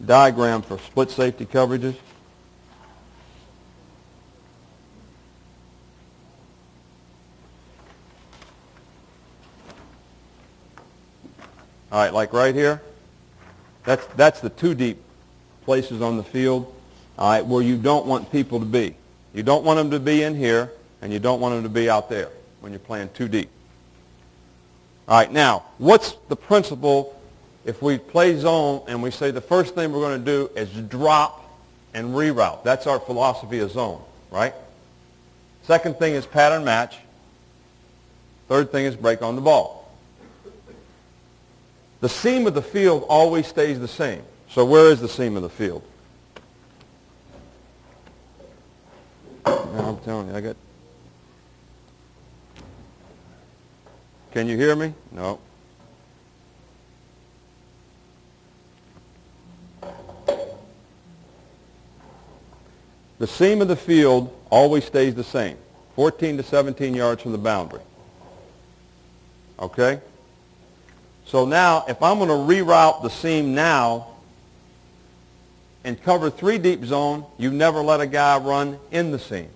diagram for split safety coverages. All right, like right here, that's the two deep places on the field, all right, where you don't want people to be. You don't want them to be in here, and you don't want them to be out there when you're playing too deep. All right, now, what's the principle if we play zone and we say the first thing we're going to do is drop and reroute? That's our philosophy of zone, right? Second thing is pattern match. Third thing is break on the ball. The seam of the field always stays the same. So where is the seam of the field? Now I'm telling you, I got... Can you hear me? No. The seam of the field always stays the same, 14 to 17 yards from the boundary. Okay? So now, if I'm going to reroute the seam now and cover 3 deep zone, you never let a guy run in the seam.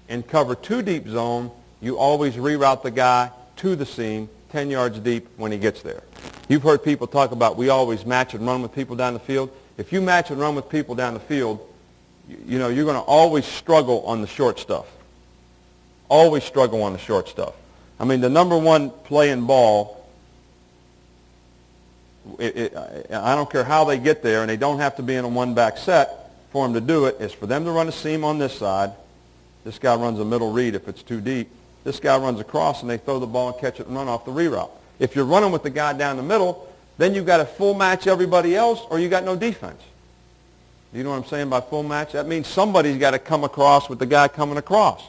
In cover 2 deep zone, you always reroute the guy to the seam 10 yards deep when he gets there. You've heard people talk about we always match and run with people down the field. If you match and run with people down the field, you know, you're going to always struggle on the short stuff. Always struggle on the short stuff. I mean, the number one play in ball, I don't care how they get there, and they don't have to be in a one-back set for them to do it, is for them to run a seam on this side. This guy runs a middle read if it's too deep. This guy runs across, and they throw the ball and catch it and run off the reroute. If you're running with the guy down the middle, then you've got to full match everybody else, or you got no defense. You know what I'm saying by full match? That means somebody's got to come across with the guy coming across.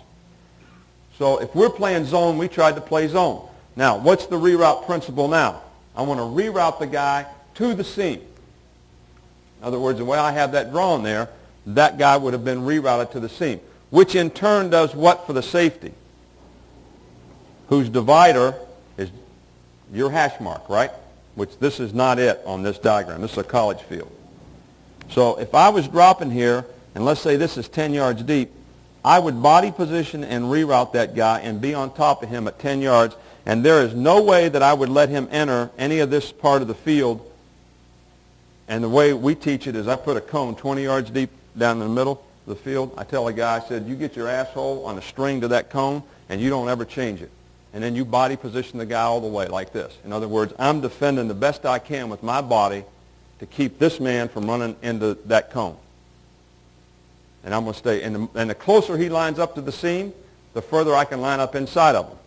So if we're playing zone, we tried to play zone. Now, what's the reroute principle now? I want to reroute the guy to the seam. In other words, the way I have that drawn there, that guy would have been rerouted to the seam, which in turn does what for the safety? Whose divider is your hash mark, right? Which this is not it on this diagram. This is a college field. So if I was dropping here, and let's say this is 10 yards deep, I would body position and reroute that guy and be on top of him at 10 yards, and there is no way that I would let him enter any of this part of the field. And the way we teach it is I put a cone 20 yards deep down in the middle of the field. I tell a guy, I said, you get your asshole on a string to that cone, and you don't ever change it. And then you body position the guy all the way like this. In other words, I'm defending the best I can with my body to keep this man from running into that cone. And I'm going to stay. And the closer he lines up to the seam, the further I can line up inside of him.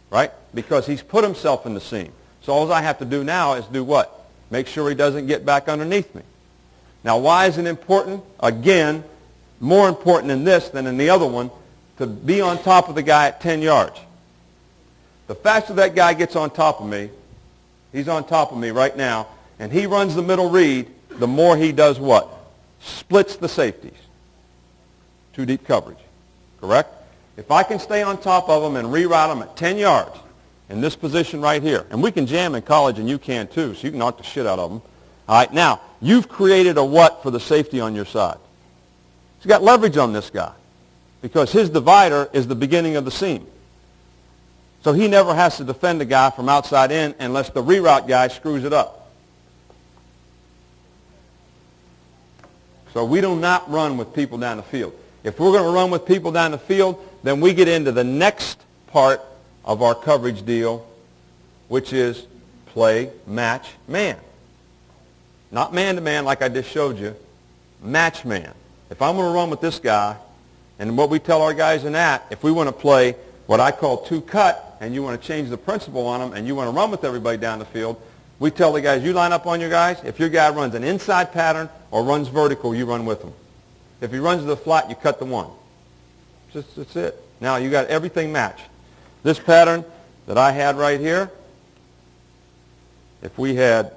Right? Because he's put himself in the seam. So all I have to do now is do what? Make sure he doesn't get back underneath me. Now, why is it important? Again, more important in this than in the other one, to be on top of the guy at 10 yards. The faster that guy gets on top of me, he's on top of me right now, and he runs the middle read, the more he does what? Splits the safeties. 2 deep coverage. Correct? If I can stay on top of them and reroute them at 10 yards in this position right here, and we can jam in college and you can too, so you can knock the shit out of them. All right, now, you've created a what for the safety on your side? He's got leverage on this guy because his divider is the beginning of the seam. So he never has to defend the guy from outside in unless the reroute guy screws it up. So we do not run with people down the field. If we're going to run with people down the field, then we get into the next part of our coverage deal, which is play, match, man. Not man-to-man like I just showed you. Match man. If I'm going to run with this guy, and what we tell our guys in that, if we want to play what I call 2-cut, and you want to change the principle on them, and you want to run with everybody down the field, we tell the guys, you line up on your guys. If your guy runs an inside pattern or runs vertical, you run with him. If he runs to the flat, you cut the one. That's it. Now you got everything matched. This pattern that I had right here, if we had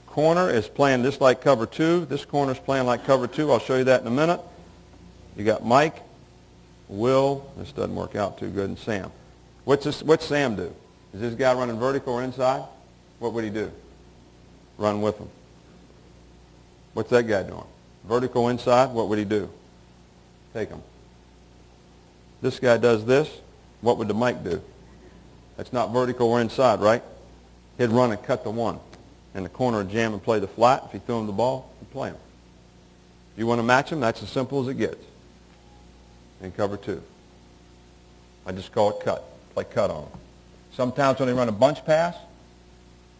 corner is playing just like cover 2, this corner is playing like cover 2. I'll show you that in a minute. You got Mike, Will, this doesn't work out too good, and Sam. What's Sam do? Is this guy running vertical or inside? What would he do? Run with him. What's that guy doing? Vertical inside, what would he do? Take him. This guy does this, what would the Mike do? That's not vertical or inside, right? He'd run and cut the one in the corner and jam and play the flat. If he threw him the ball, he'd play him. If you want to match him, that's as simple as it gets. In cover two. I just call it cut. Play cut on him. Sometimes when they run a bunch pass,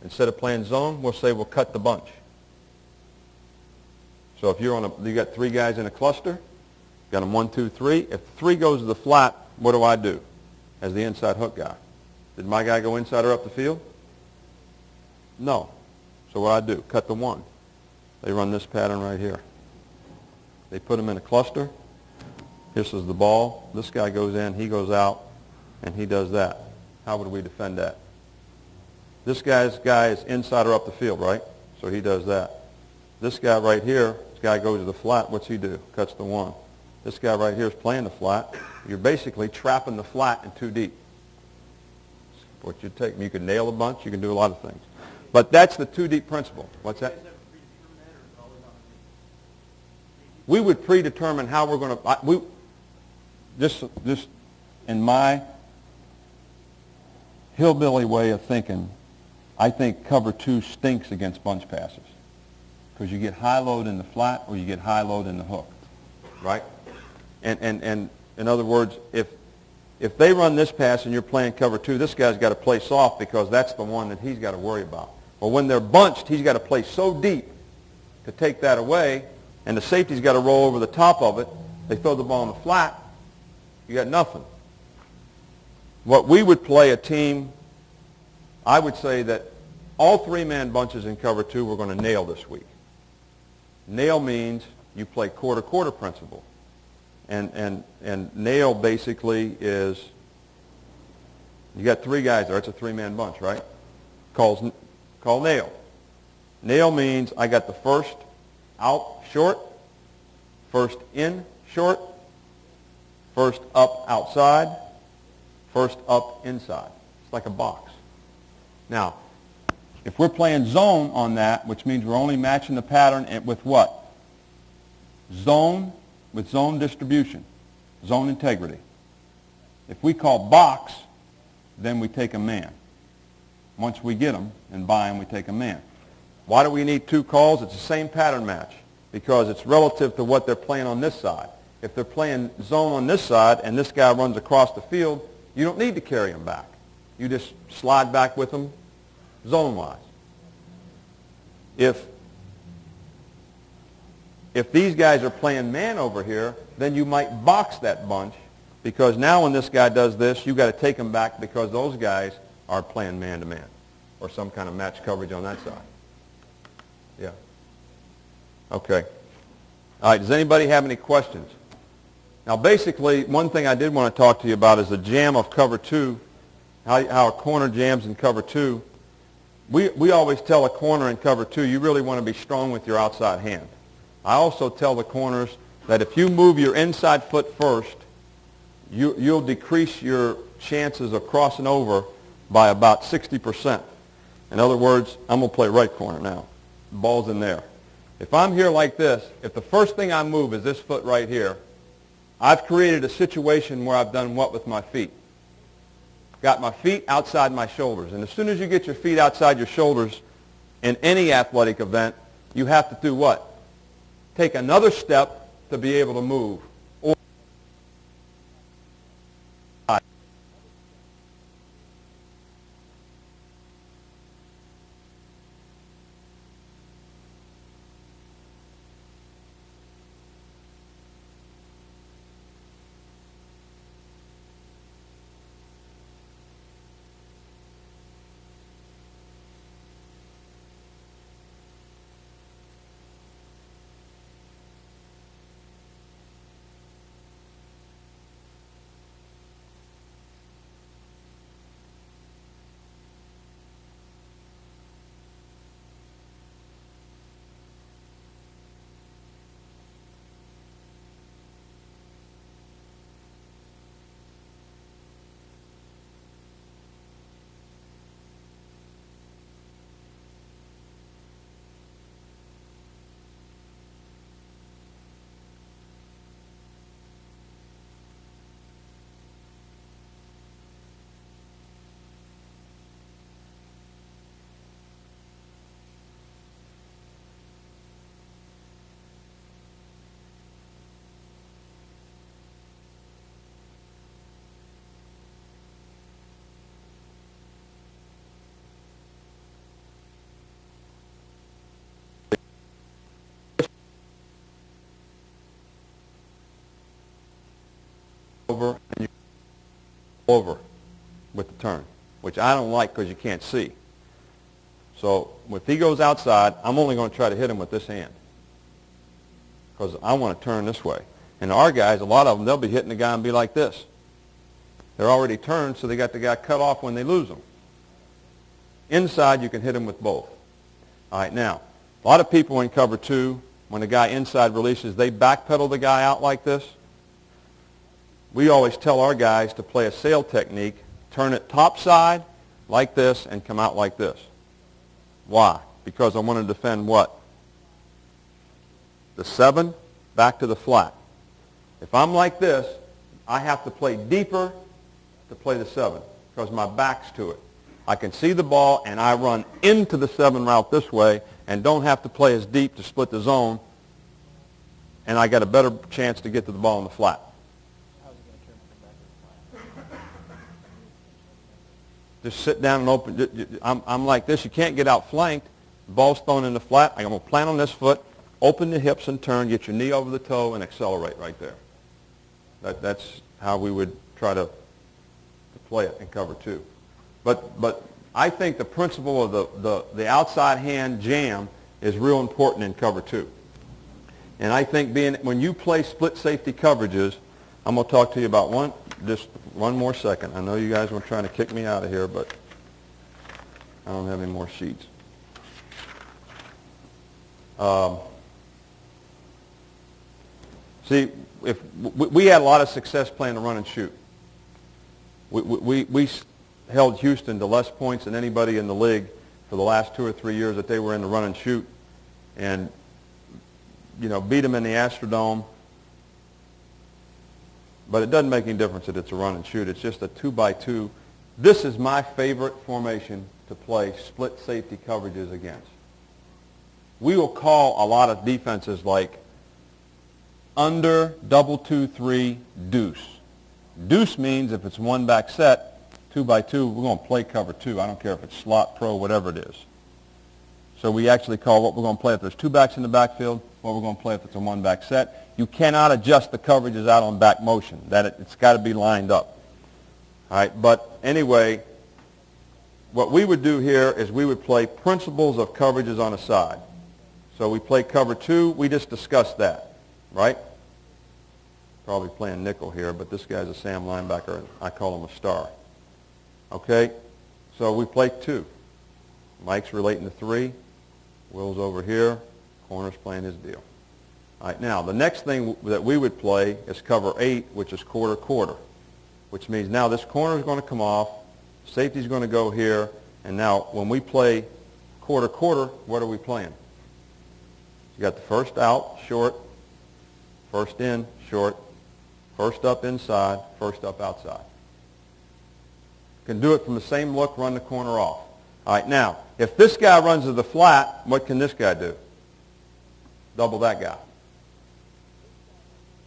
instead of playing zone, we'll say we'll cut the bunch. So if you got three guys in a cluster, got them 1, 2, 3. If 3 goes to the flat, what do I do as the inside hook guy? Did my guy go inside or up the field? No. So what I do, cut the 1. They run this pattern right here. They put them in a cluster. This is the ball. This guy goes in, he goes out, and he does that. How would we defend that? This guy is inside or up the field, right? So he does that. This guy right here, this guy goes to the flat. What's he do? Cuts the 1. This guy right here is playing the flat. You're basically trapping the flat in 2 deep. What you take, you can nail a bunch, you can do a lot of things. But that's the 2 deep principle. What's that? We would predetermine how we're going to, just in my hillbilly way of thinking, I think cover 2 stinks against bunch passes because you get high load in the flat or you get high load in the hook, right? And in other words, if they run this pass and you're playing cover 2, this guy's got to play soft because that's the one that he's got to worry about. Well, when they're bunched, he's got to play so deep to take that away, and the safety's got to roll over the top of it. They throw the ball in the flat, you got nothing. What we would play a team, I would say that all 3-man bunches in cover 2 we're going to nail this week. Nail means you play quarter-quarter principle. And nail basically is, you got 3 guys there. It's a 3-man bunch, right? Called nail. Nail means I got the first out short, first in short, first up outside, first up inside. It's like a box. Now, if we're playing zone on that, which means we're only matching the pattern with what? Zone with zone distribution, zone integrity. If we call box, then we take a man. Once we get them and buy them, we take a man. Why do we need 2 calls? It's the same pattern match because it's relative to what they're playing on this side. If they're playing zone on this side and this guy runs across the field, you don't need to carry him back. You just slide back with him zone-wise. If these guys are playing man over here, then you might box that bunch because now when this guy does this, you've got to take him back because those guys are playing man-to-man or some kind of match coverage on that side. Yeah. Okay. All right, does anybody have any questions? Now, basically, one thing I did want to talk to you about is the jam of cover 2, how a corner jams in cover 2. We always tell a corner in cover 2, you really want to be strong with your outside hand. I also tell the corners that if you move your inside foot first, you'll decrease your chances of crossing over by about 60%. In other words, I'm going to play right corner now. The ball's in there. If I'm here like this, if the first thing I move is this foot right here, I've created a situation where I've done what with my feet? Got my feet outside my shoulders. And as soon as you get your feet outside your shoulders in any athletic event, you have to do what? Take another step to be able to move. over with the turn, which I don't like because you can't see. So if he goes outside, I'm only going to try to hit him with this hand because I want to turn this way. And our guys, a lot of them, they'll be hitting the guy and be like this. They're already turned, so they got the guy cut off when they lose them. Inside, you can hit him with both. All right, now, a lot of people in cover two, when the guy inside releases, they backpedal the guy out like this. We always tell our guys to play a sail technique, turn it top side like this and come out like this. Why? Because I want to defend what? The 7 back to the flat. If I'm like this, I have to play deeper to play the 7 because my back's to it. I can see the ball and I run into the 7 route this way and don't have to play as deep to split the zone, and I got a better chance to get to the ball in the flat. Just sit down and open. I'm like this. You can't get outflanked. Ball's thrown in the flat. I'm going to plant on this foot, open the hips and turn, get your knee over the toe, and accelerate right there. That's how we would try to play it in cover two. But I think the principle of the outside hand jam is real important in cover two. And I think when you play split safety coverages, I'm going to talk to you about just one more second. I know you guys were trying to kick me out of here, but I don't have any more sheets. See, if we had a lot of success playing the run and shoot. We held Houston to less points than anybody in the league for the last 2 or 3 years that they were in the run and shoot, and beat them in the Astrodome. But it doesn't make any difference that it's a run and shoot. It's just a 2-by-2. This is my favorite formation to play split safety coverages against. We will call a lot of defenses like under, double 2-3, deuce. Deuce means if it's one back set, 2-by-2, we're going to play cover two. I don't care if it's slot, pro, whatever it is. So we actually call what we're going to play if there's 2 backs in the backfield, what we're going to play if it's a 1-back set. You cannot adjust the coverages out on back motion. It's got to be lined up. All right, but anyway, what we would do here is we would play principles of coverages on a side. So we play cover two. We just discussed that, right? Probably playing nickel here, but this guy's a Sam linebacker, and I call him a star. Okay, so we play 2. Mike's relating to 3. Will's over here. Corner's playing his deal. All right, now the next thing that we would play is cover 8, which is quarter-quarter, which means now this corner is going to come off, safety's going to go here, and now when we play quarter-quarter, what are we playing? You got the first out, short, first in, short, first up inside, first up outside. Can do it from the same look, run the corner off. All right, now, if this guy runs to the flat, what can this guy do? Double that guy.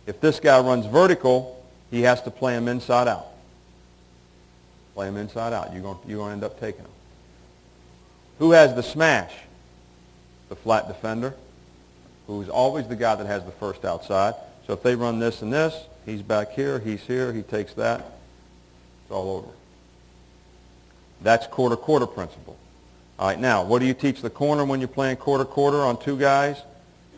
If this guy runs vertical, he has to play him inside out. Play him inside out. You're going to end up taking him. Who has the smash? The flat defender, who's always the guy that has the first outside. So if they run this and this, he's back here, he takes that. It's all over. That's quarter-quarter principle. All right, now, what do you teach the corner when you're playing quarter-quarter on 2 guys?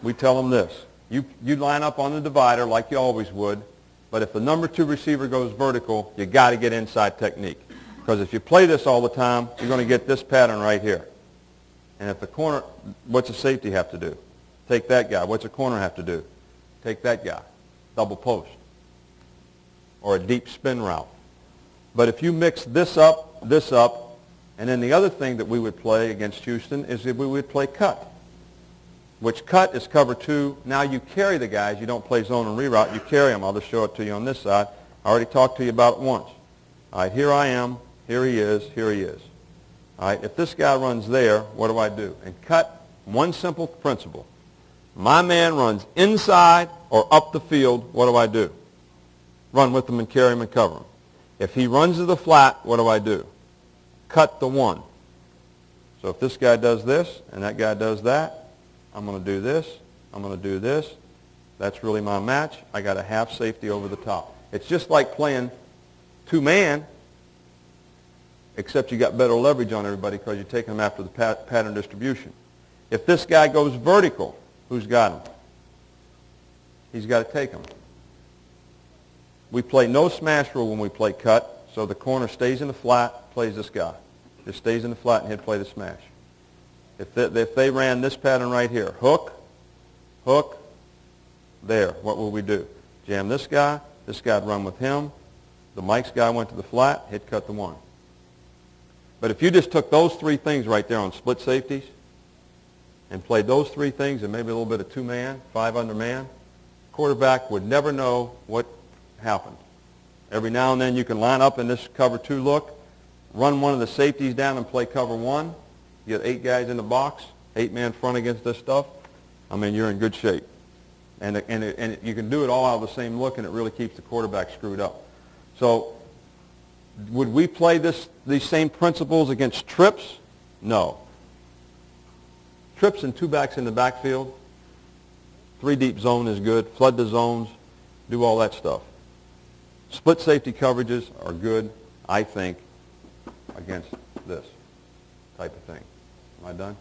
We tell them this. You line up on the divider like you always would, but if the number 2 receiver goes vertical, you got to get inside technique. Because if you play this all the time, you're going to get this pattern right here. And if the corner, what's a safety have to do? Take that guy. What's a corner have to do? Take that guy. Double post. Or a deep spin route. But if you mix this up, and then the other thing that we would play against Houston is that we would play cut, which cut is cover 2. Now you carry the guys. You don't play zone and reroute. You carry them. I'll just show it to you on this side. I already talked to you about it once. All right, here I am. Here he is. Here he is. All right, if this guy runs there, what do I do? And cut, one simple principle. My man runs inside or up the field, what do I do? Run with him and carry him and cover him. If he runs to the flat, what do I do? Cut the 1. So if this guy does this and that guy does that, I'm going to do this, I'm going to do this. That's really my match. I got a half safety over the top. It's just like playing 2-man except you got better leverage on everybody because you're taking them after the pattern distribution. If this guy goes vertical, who's got him? He's got to take him. We play no smash rule when we play cut, so the corner stays in the flat, plays this guy. Just stays in the flat, and he'd play the smash. If they ran this pattern right here, hook, hook, there, what would we do? Jam this guy'd run with him. The Mike's guy went to the flat, he'd cut the one. But if you just took those three things right there on split safeties and played those three things and maybe a little bit of two-man, five under man, quarterback would never know what happened. Every now and then you can line up in this cover two look, run one of the safeties down and play cover one. You get 8 guys in the box, 8-man front against this stuff. I mean, you're in good shape. And you can do it all out of the same look, and it really keeps the quarterback screwed up. So would we play these same principles against trips? No. Trips and two backs in the backfield, 3-deep zone is good. Flood the zones, do all that stuff. Split safety coverages are good, I think, against this type of thing. Am I done?